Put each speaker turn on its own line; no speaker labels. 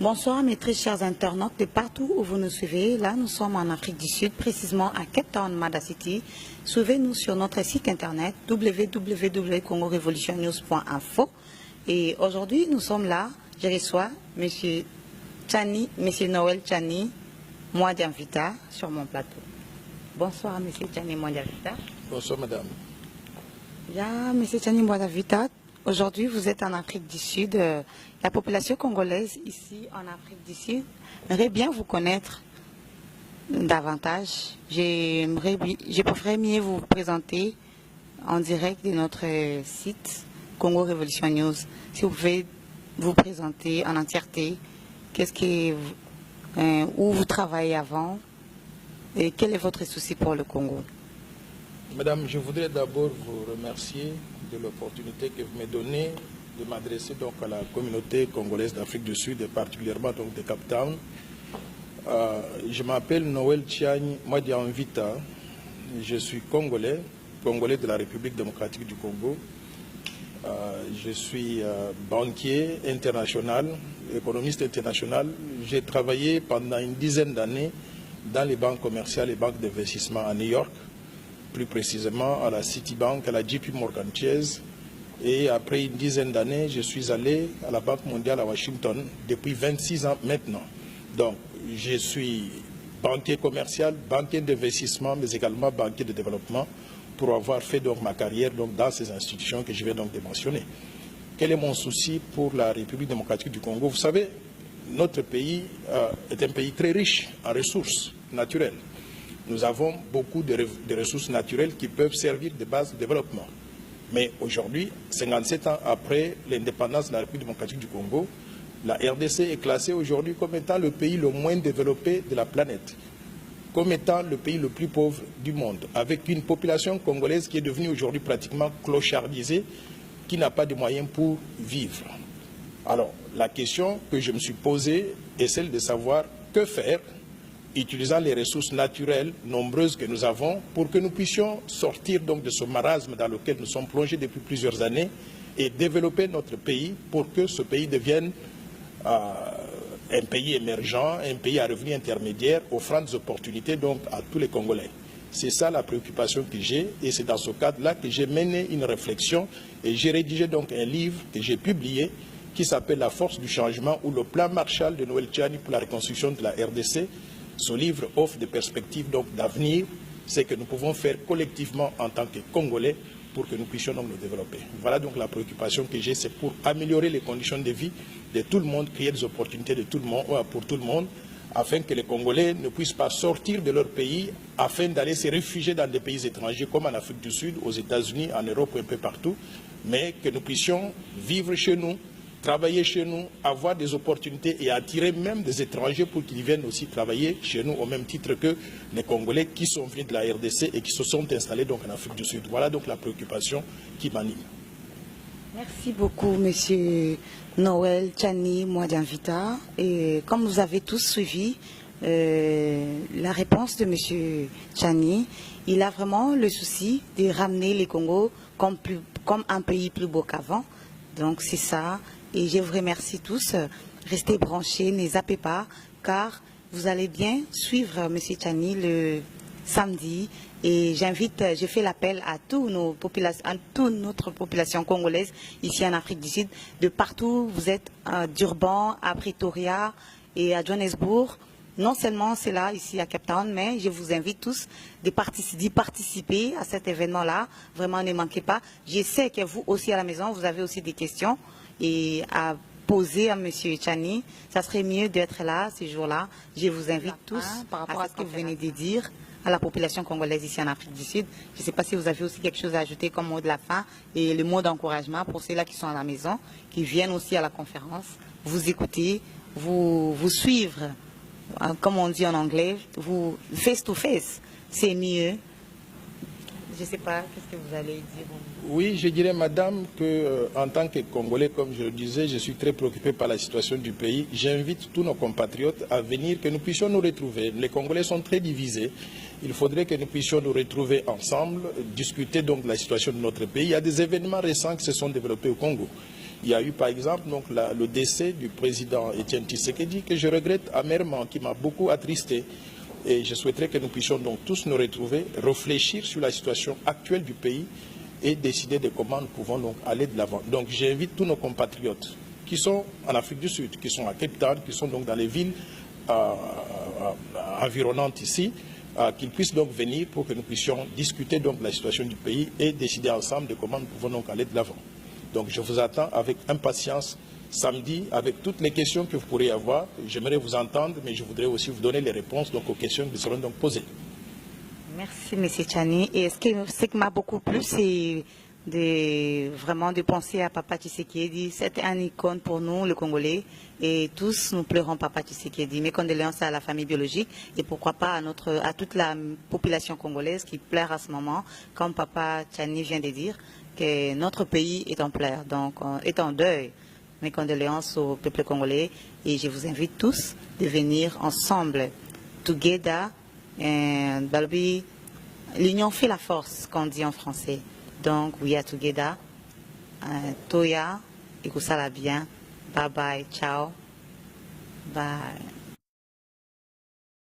Bonsoir mes très chers internautes de partout où vous nous suivez. Là, nous sommes en Afrique du Sud, précisément à Cape Town, Mada City. Suivez-nous sur notre site internet www.congorevolutionnews.info. Et aujourd'hui, nous sommes là. Je reçois M. Tchani, M. Noël Tchani Mwadiamvita sur mon plateau. Bonsoir M. Tchani Mwadiamvita.
Bonsoir madame.
Bien, M. Tchani Mwadiamvita. Aujourd'hui, vous êtes en Afrique du Sud. La population congolaise ici en Afrique du Sud aimerait bien vous connaître davantage. Je préférerais mieux vous présenter en direct de notre site Congo Révolution News. Si vous pouvez vous présenter en entièreté, où vous travaillez avant et quel est votre souci pour le Congo?
Madame, je voudrais d'abord vous remercier de l'opportunité que vous me donnez de m'adresser donc à la communauté congolaise d'Afrique du Sud et particulièrement donc de Cape Town. Je m'appelle Noël Tchani Mwadiamvita. Je suis congolais de la République démocratique du Congo. Je suis banquier international, économiste international. J'ai travaillé pendant une dizaine d'années dans les banques commerciales et banques d'investissement à New York, plus précisément à la Citibank, à la JP Morgan Chase. Et après une dizaine d'années, je suis allé à la Banque mondiale à Washington depuis 26 ans maintenant. Donc, je suis banquier commercial, banquier d'investissement, mais également banquier de développement pour avoir fait donc ma carrière donc, dans ces institutions que je vais donc de mentionner. Quel est mon souci pour la République démocratique du Congo? Vous savez, notre pays est un pays très riche en ressources naturelles. Nous avons beaucoup de ressources naturelles qui peuvent servir de base de développement. Mais aujourd'hui, 57 ans après l'indépendance de la République démocratique du Congo, la RDC est classée aujourd'hui comme étant le pays le moins développé de la planète, comme étant le pays le plus pauvre du monde, avec une population congolaise qui est devenue aujourd'hui pratiquement clochardisée, qui n'a pas de moyens pour vivre. Alors, la question que je me suis posée est celle de savoir que faire utilisant les ressources naturelles nombreuses que nous avons pour que nous puissions sortir donc de ce marasme dans lequel nous sommes plongés depuis plusieurs années et développer notre pays pour que ce pays devienne un pays émergent, un pays à revenu intermédiaire, offrant des opportunités donc à tous les Congolais. C'est ça la préoccupation que j'ai et c'est dans ce cadre-là que j'ai mené une réflexion et j'ai rédigé donc un livre que j'ai publié qui s'appelle La force du changement ou le plan Marshall de Noël Tchani pour la reconstruction de la RDC. Ce livre offre des perspectives d'avenir, c'est que nous pouvons faire collectivement en tant que Congolais pour que nous puissions donc nous développer. Voilà donc la préoccupation que j'ai, c'est pour améliorer les conditions de vie de tout le monde, créer des opportunités de tout le monde, pour tout le monde, afin que les Congolais ne puissent pas sortir de leur pays, afin d'aller se réfugier dans des pays étrangers comme en Afrique du Sud, aux États-Unis, en Europe, un peu partout, mais que nous puissions vivre chez nous, travailler chez nous, avoir des opportunités et attirer même des étrangers pour qu'ils viennent aussi travailler chez nous au même titre que les Congolais qui sont venus de la RDC et qui se sont installés donc en Afrique du Sud. Voilà donc la préoccupation qui m'anime.
Merci beaucoup, Monsieur Noël Tchani Mwadiamvita. Et comme vous avez tous suivi la réponse de Monsieur Tchani, il a vraiment le souci de ramener les Congos comme un pays plus beau qu'avant. Donc c'est ça. Et je vous remercie tous. Restez branchés, ne zappez pas, car vous allez bien suivre M. Tchani le samedi. Et je fais l'appel à toute notre population congolaise ici en Afrique du Sud, de partout. Vous êtes à Durban, à Pretoria et à Johannesburg. Non seulement c'est là, ici à Cape Town, mais je vous invite tous d'y participer à cet événement-là. Vraiment, ne manquez pas. Je sais que vous aussi à la maison, vous avez aussi des questions et à poser à M. Tchani. Ça serait mieux d'être là ce jour-là. Je vous invite tous par rapport à ce que vous venez de dire à la population congolaise ici en Afrique du Sud. Je ne sais pas si vous avez aussi quelque chose à ajouter comme mot de la fin et le mot d'encouragement pour ceux-là qui sont à la maison, qui viennent aussi à la conférence, vous écouter, vous suivre. Comme on dit en anglais, vous face to face, c'est mieux. Je ne sais pas, qu'est-ce que vous allez dire?
Oui, je dirais, madame, que en tant que Congolais, comme je le disais, je suis très préoccupé par la situation du pays. J'invite tous nos compatriotes à venir, que nous puissions nous retrouver. Les Congolais sont très divisés. Il faudrait que nous puissions nous retrouver ensemble, discuter donc de la situation de notre pays. Il y a des événements récents qui se sont développés au Congo. Il y a eu par exemple donc, le décès du président Étienne Tshisekedi que je regrette amèrement, qui m'a beaucoup attristé. Et je souhaiterais que nous puissions donc tous nous retrouver, réfléchir sur la situation actuelle du pays et décider de comment nous pouvons donc aller de l'avant. Donc j'invite tous nos compatriotes qui sont en Afrique du Sud, qui sont à Cape Town, qui sont donc dans les villes environnantes ici, qu'ils puissent donc venir pour que nous puissions discuter donc de la situation du pays et décider ensemble de comment nous pouvons donc aller de l'avant. Donc je vous attends avec impatience samedi avec toutes les questions que vous pourrez avoir. J'aimerais vous entendre, mais je voudrais aussi vous donner les réponses donc, aux questions qui seront donc posées.
Merci, M. Tchani. Et ce qui m'a beaucoup plu, c'est vraiment de penser à Papa Tshisekedi. C'était un icône pour nous, les Congolais, et tous nous pleurons Papa Tshisekedi. Mes condoléances à la famille biologique et pourquoi pas à toute la population congolaise qui pleure à ce moment, comme Papa Tchani vient de dire, que notre pays est en pleurs, donc est en deuil. Mes condoléances au peuple congolais et je vous invite tous de venir ensemble, together, l'union fait la force, qu'on dit en français. Donc, we are together. Toya, et que ça va bien. Bye bye, ciao. Bye.